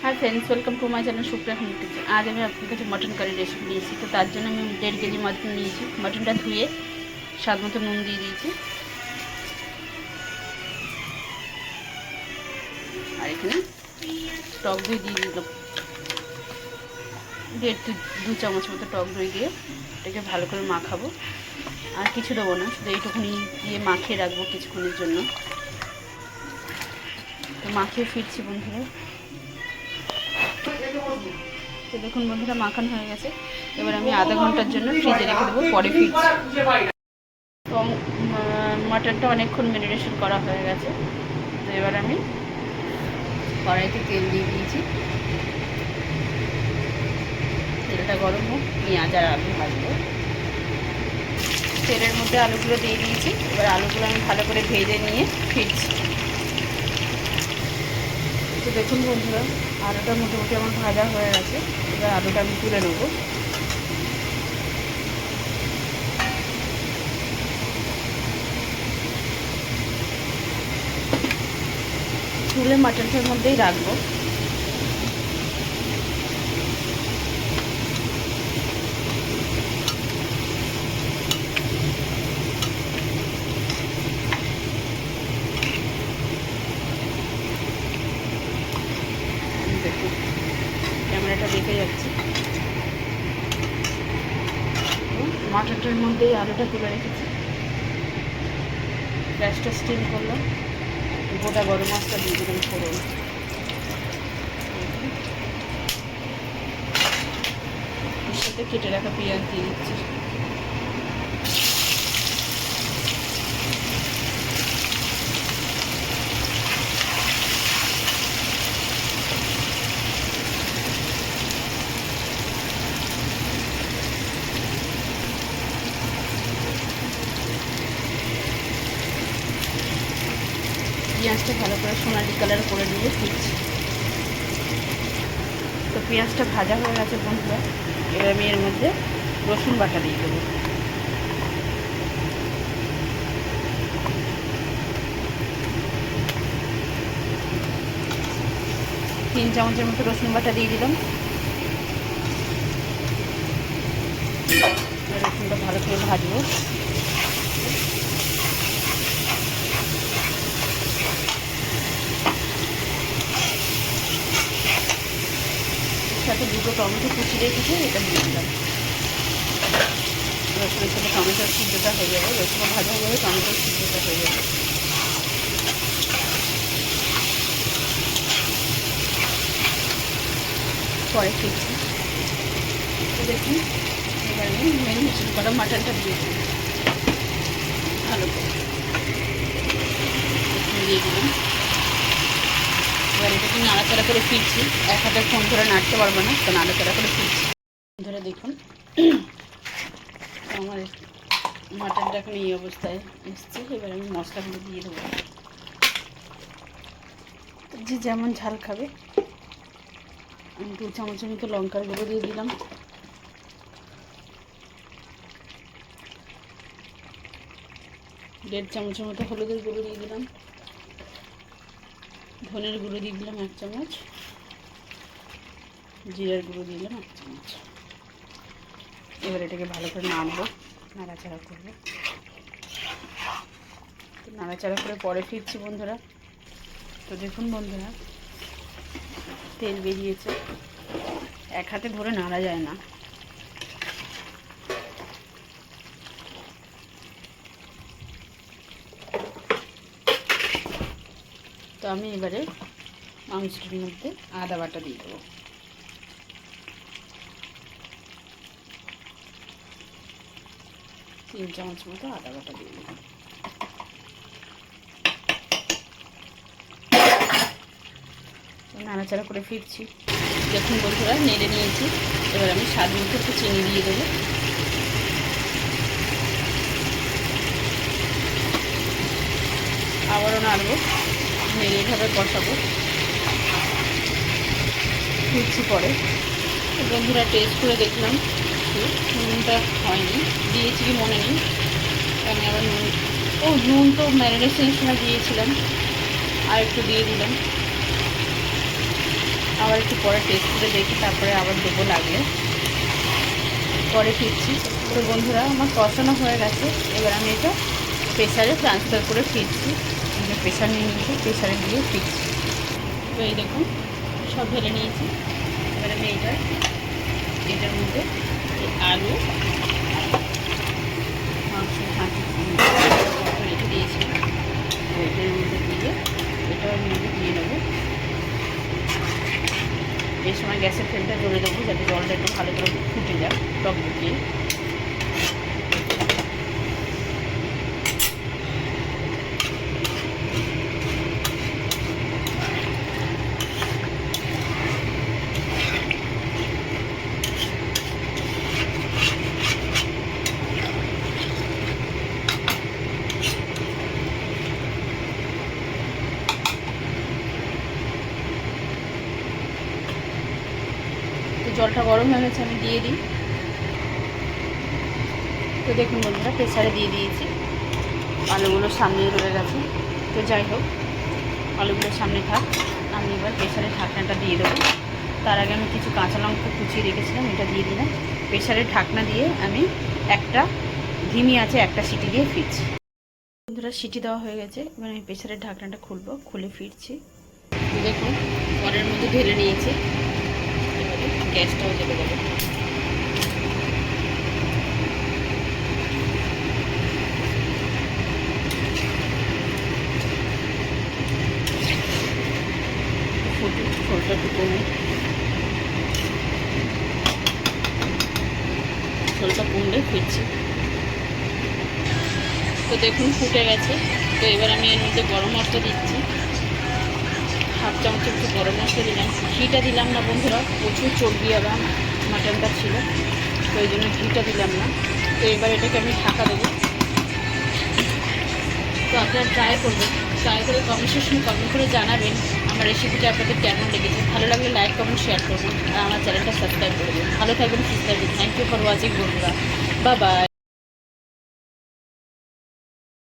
Hi friends, welcome to my channel Supriya home kitchen. आज मैं आपके काছে मटन কারি রেসিপি নিয়েছি। তো তার জন্য আমি 1.5 কেজি মটন নিয়েছি। মটনটা ধুয়ে স্বাদ মতো নুন দিয়ে দিয়েছি। আর এখানে টক দই দিয়ে দিলাম 1.5-2 চামচ মতো টক দই দিয়ে এটাকে ভালো করে মাখাবো। আর কিছু দেবো না, শুধু এইটুকুনি দিয়ে মাখিয়ে রাখবো কিছুক্ষণের জন্য। তো মাখিয়ে ফিরছি বন্ধুরা। তো দেখুন বন্ধুরা, মাখানো হয়ে গেছে। এবার আমি আধা ঘন্টার জন্য ফ্রিজে রেখে দেবো, পরে ফিরছি। তো মাটনটা অনেকক্ষণ ম্যারিনেশন করা হয়ে গেছে। তো এবার আমি কড়াইতে তেল দিয়ে দিয়েছি। তেলটা গরম হোক, পেঁয়াজ আর আলু ভাজবো। তেলের মধ্যে আলুগুলো দিয়ে দিয়েছি। এবার আলুগুলো আমি ভালো করে ভেজে নিয়ে ফিরছি। তো দেখুন বন্ধুরা, আলুটা মোটামুটি আমার ভাজা হয়ে গেছে। এবার আলুটা আমি তুলে নেবো। তুলে মাটনটার মধ্যেই রাখবো। দেখুন ক্যামেরাটা দেখে যাচ্ছে। মাটনটার মধ্যেই আলুটা তুলে রেখেছি। গ্যাসটা স্টিম করলাম, গোটা গরম মশলা দিয়ে দিলাম ফোড়ন। এর সাথে কেটে রাখা পেঁয়াজ দিয়ে দিচ্ছি। পেঁয়াজটা ভালো করে সোনালি কালার করে দিয়ে ফিরছি। তো পেঁয়াজটা ভাজা হয়ে গেছে বন্ধুরা। এবার আমি এর মধ্যে রসুন বাটা দিয়ে দেবো। তিন চামচের মতো রসুন বাটা দিয়ে দিলাম। রসুনটা ভালো করে ভাজবো। সাথে দুটো টমেটো কুচি রেখেছি, এটা দিয়ে দিলাম। রসুনের সাথে টমেটোর সিদ্ধটা হয়ে যাবে, রসুনটা ভাজা হয়ে যাবে, টমেটোর সিদ্ধটা হয়ে যাবে। পরে ফিরছি। তো দেখুন, এবার আমি ম্যারিনেশন করা মাটনটা দিয়ে দিই ভালো করে দিয়ে দিলাম। এবার এটাকে নাড়াচাড়া করে ফিরছি। এক হাতে ফোন ধরে নাড়তে পারবো না, তো নাড়াচাড়া করে ফিরছি। ধরে দেখুন আমার মাটনটা এখন এই অবস্থায় এসছে। এবার আমি মশলাগুলো দিয়ে দেবো। যে যেমন ঝাল খাবে, আমি 2 চামচের মতো লঙ্কার গুঁড়ো দিয়ে দিলাম। দেড় চামচের মতো হলুদের গুঁড়ো দিয়ে দিলাম। ধনের গুঁড়ো দিয়ে দিলাম 1 চামচ। জিরার গুঁড়ো দিয়ে দিলাম 1 চামচ। এবার এটাকে ভালো করে নাড়বো, নাড়াচাড়া করবো। তো নাড়াচাড়া করে পরে ফিরছি বন্ধুরা। তো দেখুন বন্ধুরা, তেল বেরিয়েছে। এক হাতে ধরে নাড়া যায় না। তো আমি এবারে মাংসটির মধ্যে আদা বাটা দিয়ে দেবো। তিন চামচ মতো আদা বাটা দিয়ে দিলাম। নাড়াচাড়া করে ফিরছি। দেখুন বন্ধুরা, নেড়ে নিয়েছি। এবার আমি স্বাদ মতো একটু চিনি দিয়ে দেবো। আবারও নাড়বো, নেড়ে এইভাবে কষাবো। ফিরছি পরে। বন্ধুরা, টেস্ট করে দেখলাম নুনটা হয়নি, দিয়েছি কি মনে নেই। আমি আবার নুন তো ম্যারিনেশনের সময় দিয়েছিলাম, আর একটু দিয়ে দিলাম। আবার একটু পরে টেস্ট করে দেখি, তারপরে আবার দেবো লাগলে। পরে ফিরছি। তো বন্ধুরা আমার কষানো হয়ে গেছে, এবার আমি এটা প্রেসারে ট্রান্সফার করে ফিরছি। প্রেসার নিয়ে নিয়েছি, প্রেসারে দিয়ে ফিরছি। তো এই দেখুন সব ঢেলে নিয়েছি। এবার আমি এটার মধ্যে আলু মাংস রেখে দিয়েছি, এটার মধ্যে দিয়ে এটাও আমি দিয়ে নেবো। এই সময় গ্যাসের ফ্লেমটা জোরে দেবো, যাতে জলটা একটু ভালো করে ফুটে যায় টক দিয়ে। জলটা গরম হয়ে গেছে, আমি দিয়ে দিই। তো দেখুন বন্ধুরা প্রেসারে দিয়ে দিয়েছি, আলুগুলো সামনে রয়ে গেছে। তো যাই হোক, আলুগুলো সামনে থাক, আমি এবার প্রেসারে ঢাকনাটা দিয়ে দেবো। তার আগে আমি কিছু কাঁচা লঙ্কা কুচিয়ে রেখেছিলাম, এটা দিয়ে দিলাম। প্রেসারে ঢাকনা দিয়ে আমি একটা ধিমি আছে একটা সিটি দিয়ে ফিরছি। বন্ধুরা সিটি দেওয়া হয়ে গেছে, এবার আমি প্রেসারের ঢাকনাটা খুলবো, খুলে ফিরছি। দেখুন পরের মধ্যে ঢেলে নিয়েছি, গ্যাসটাও জ্বেলে দেবো। ঝোলটা কমে, ঝোলটা কমলে ফিরছি। তো দেখুন ফুটে গেছে। তো এবার আমি এর মধ্যে গরম মশলা দিচ্ছি, হাফ চামচ একটু গরম মশলা দিলাম। ঘিটা দিলাম না বন্ধুরা, প্রচুর চর্বি আবার মাটনটা ছিল, তো এই জন্য ঘিটা দিলাম না। তো এবার এটাকে আমি ঢাকা দেবো। তো আপনারা ট্রাই করবেন, ট্রাই করে কমেন্ট করে জানাবেন আমার রেসিপিটা আপনাদের কেমন লেগেছে। ভালো লাগলে লাইক কমেন্ট শেয়ার করবেন, আর আমার চ্যানেলটা সাবস্ক্রাইব করবেন। ভালো থাকবেন, সুস্থ থাকবেন। থ্যাংক ইউ ফর ওয়াচিং বন্ধুরা, বাই বাই।